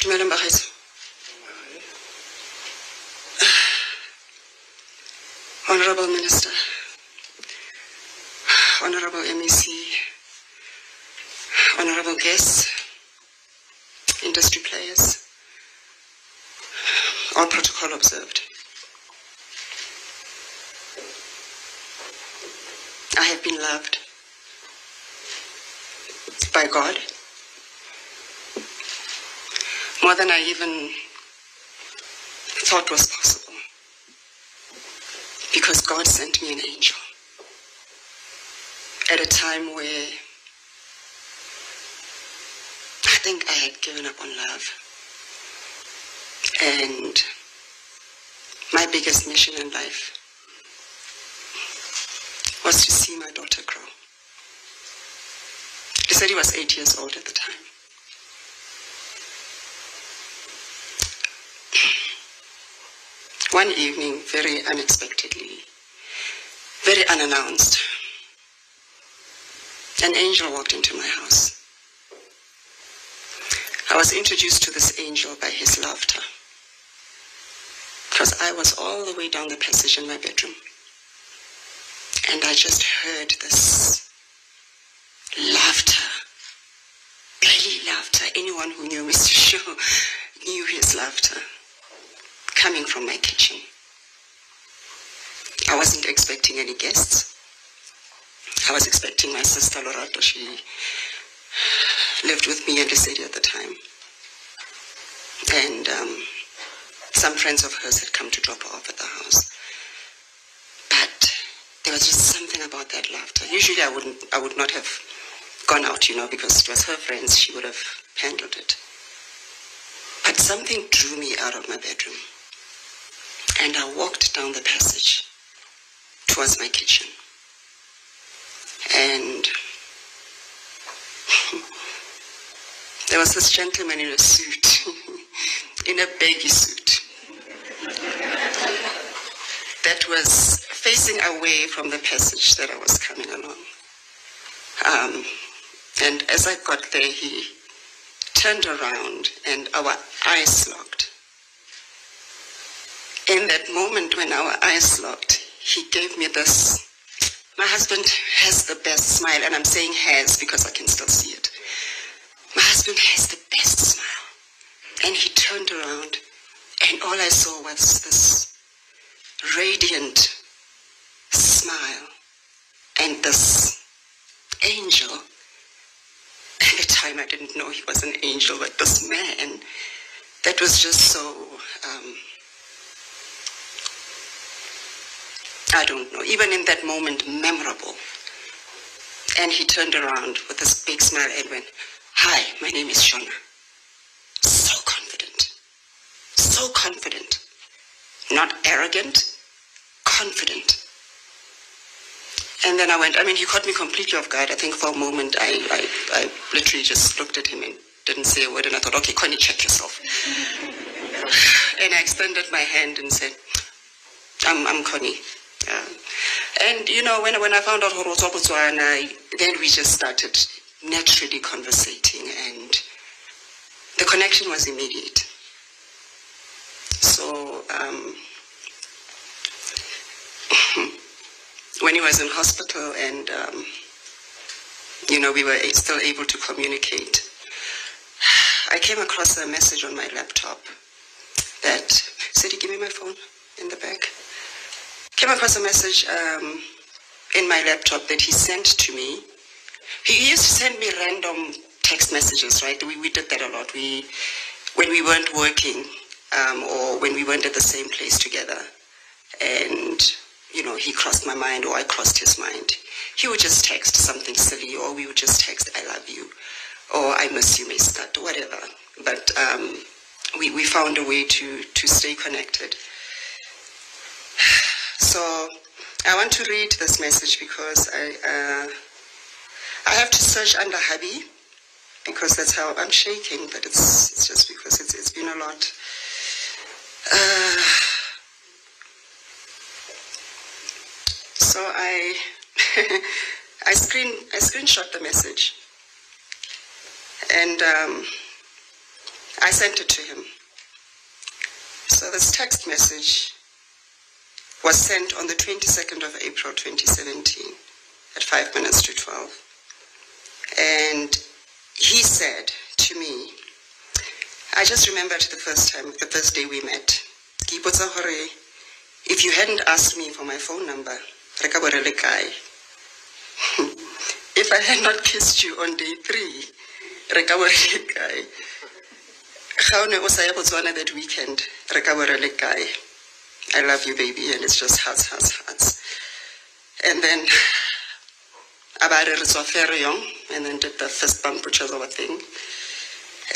Madam Bahais. Honorable Minister, Honorable MEC, Honorable guests, industry players, all protocol observed. I have been loved by God more than I even thought was possible, because God sent me an angel at a time where I think I had given up on love, and my biggest mission in life was to see my daughter grow. He said he was 8 years old at the time. One evening, very unexpectedly, very unannounced, an angel walked into my house. I was introduced to this angel by his laughter, because I was all the way down the passage in my bedroom, and I just heard this laughter, belly laughter. Anyone who knew Mr. Shaw knew his laughter coming from my kitchen. I wasn't expecting any guests. I was expecting my sister Lorato. She lived with me in the city at the time. And some friends of hers had come to drop her off at the house. But there was just something about that laughter. Usually I would not have gone out, because it was her friends. She would have handled it. But something drew me out of my bedroom. And I walked down the passage towards my kitchen. And there was this gentleman in a suit, in a baggy suit, that was facing away from the passage that I was coming along. And as I got there, he turned around and our eyes locked. In that moment when our eyes locked, he gave me this. My husband has the best smile, and I'm saying has because I can still see it. My husband has the best smile. And he turned around, and all I saw was this radiant smile and this angel. At the time I didn't know he was an angel, but this man that was just so, I don't know, even in that moment, memorable. And he turned around with this big smile and went, "Hi, my name is Shona." So confident. So confident. Not arrogant, confident. And then he caught me completely off guard. I think for a moment, I literally just looked at him and didn't say a word. And I thought, okay, Connie, check yourself. And I extended my hand and said, I'm Connie. And when I found out who was Botswana, then we just started naturally conversating, and the connection was immediate. So when he was in hospital, and we were still able to communicate, I came across a message on my laptop that said, "Give me my phone in the bag." Came across a message in my laptop that he sent to me. He used to send me random text messages, right? We did that a lot. When we weren't working or when we weren't at the same place together, and he crossed my mind or I crossed his mind, he would just text something silly, or we would just text, "I love you," or "I miss you, Miss Kat," whatever. But we found a way to stay connected. So I want to read this message because I have to search under hubby, because that's how I'm shaking, but it's just because it's been a lot. So I screenshot the message, and I sent it to him. So this text message was sent on the 22nd of April 2017 at 5 minutes to 12. And he said to me, I just remembered the first day we met. If you hadn't asked me for my phone number, if I had not kissed you on day 3, that weekend, I love you, baby, and it's just hearts, hearts, hearts. And then about it, and then did the fist bump, which was our thing,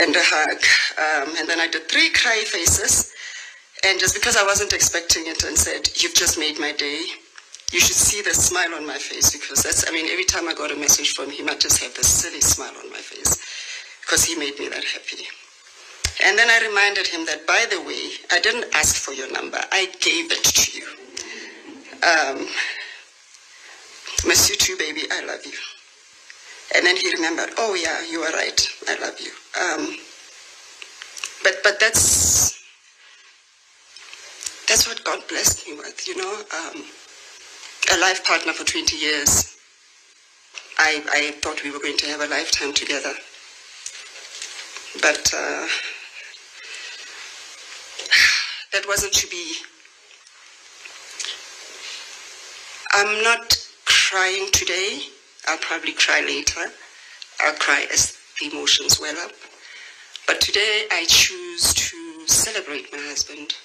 and a hug. And then I did 3 cry faces, and just because I wasn't expecting it, and said, you've just made my day. You should see the smile on my face, because every time I got a message from him, I just have this silly smile on my face, because he made me that happy. And then I reminded him that, by the way, I didn't ask for your number. I gave it to you. Miss you too, baby. I love you. And then he remembered, oh, yeah, you are right. I love you. But that's what God blessed me with, a life partner for 20 years. I thought we were going to have a lifetime together. But that wasn't to be. I'm not crying today. I'll probably cry later. I'll cry as the emotions well up. But today I choose to celebrate my husband.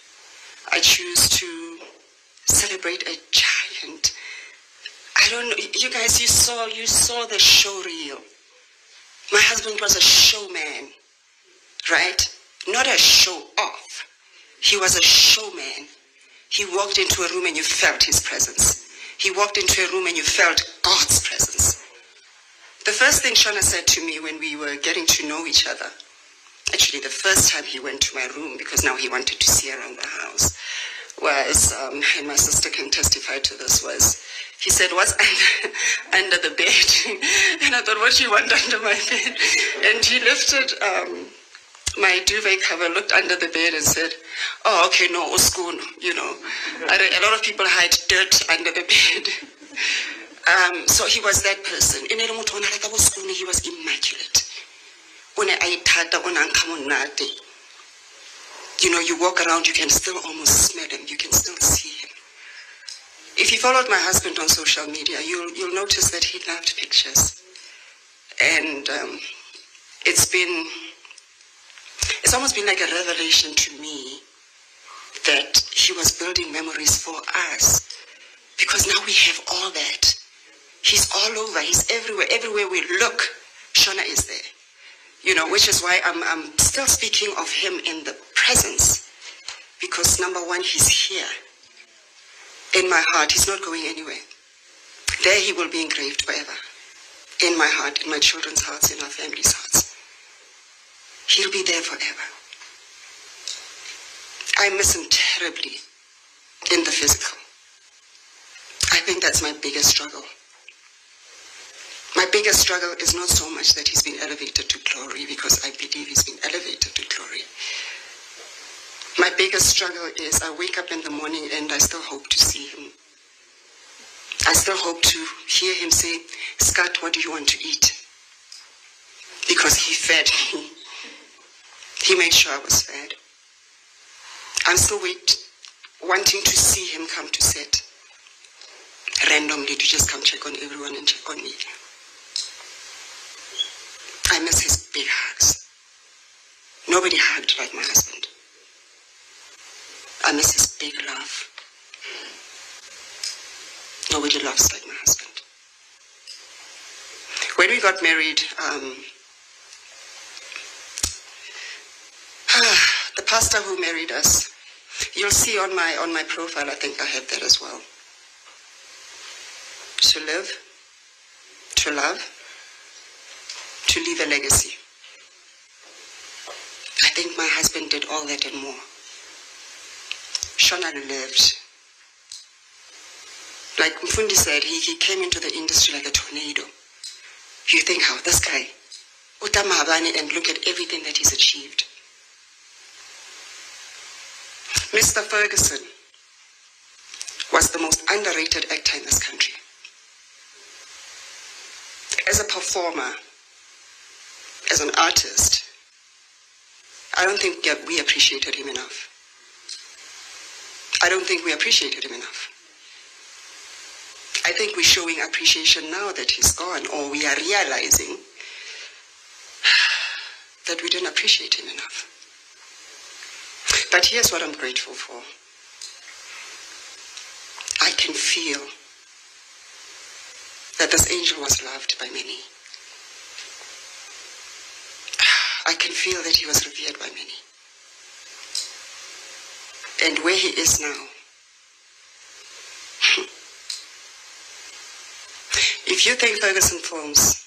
I choose to celebrate a giant. I don't know, you guys, you saw the show reel. My husband was a showman, right? Not a show off. He was a showman. He walked into a room and you felt his presence. He walked into a room and you felt God's presence. The first thing Shonas said to me when we were getting to know each other, actually the first time he went to my room, because now he wanted to see around the house, was, and my sister can testify to this, was, he said, what's under the bed? And I thought, what do you want under my bed? And he lifted my duvet cover, looked under the bed and said, oh, okay, no, uskunu, A lot of people hide dirt under the bed. So he was that person. He was immaculate. You walk around, you can still almost smell him. You can still see him. If you followed my husband on social media, you'll notice that he loved pictures. And it's almost been like a revelation to me that he was building memories for us. Because now we have all that. He's all over. He's everywhere. Everywhere we look, Shona is there. Which is why I'm still speaking of him in the presence. Because number one, he's here. In my heart, he's not going anywhere. There he will be engraved forever. In my heart, in my children's hearts, in our family's hearts. He'll be there forever. I miss him terribly in the physical. I think that's my biggest struggle. My biggest struggle is not so much that he's been elevated to glory, because I believe he's been elevated to glory. My biggest struggle is I wake up in the morning and I still hope to see him. I still hope to hear him say, Scott, what do you want to eat? Because he fed me. He made sure I was fed. I'm still wanting to see him come to set. Randomly to just come check on everyone and check on me. I miss his big hugs. Nobody hugged like my husband. I miss his big love. Nobody loves like my husband. When we got married, the pastor who married us, you'll see on my profile, I think I have that as well. To live, to love, to leave a legacy. I think my husband did all that and more. Shona lived. Like Mfundi said, he came into the industry like a tornado. You think, how this guy, Utamabani, and look at everything that he's achieved. Mr. Ferguson was the most underrated actor in this country. As a performer, as an artist, I don't think we appreciated him enough. I don't think we appreciated him enough. I think we're showing appreciation now that he's gone, or we are realizing that we didn't appreciate him enough. But here's what I'm grateful for. I can feel that this angel was loved by many. I can feel that he was revered by many. And where he is now, if you think Ferguson Films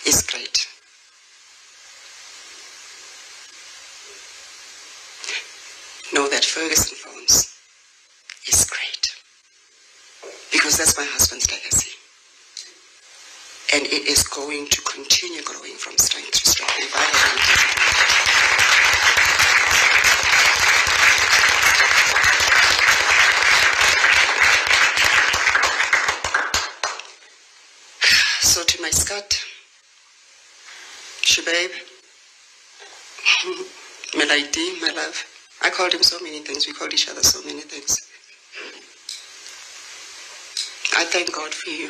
is great, know that Ferguson Films is great. Because that's my husband's legacy. And it is going to continue growing from strength to strength. If I have So to my Scott, Shababe, Melody, my love. I called him so many things. We called each other so many things. I thank God for you.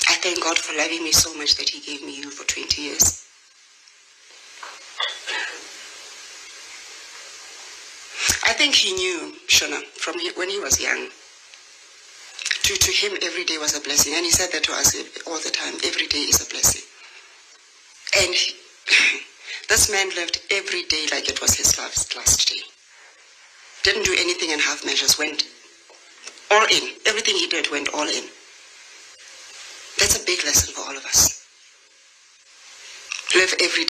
I thank God for loving me so much that he gave me you for 20 years. I think he knew, Shona, from when he was young. To him, every day was a blessing. And he said that to us all the time. Every day is a blessing. And this man lived every day like it was his last day. Didn't do anything in half measures. Went all in. Everything he did went all in. That's a big lesson for all of us. Live every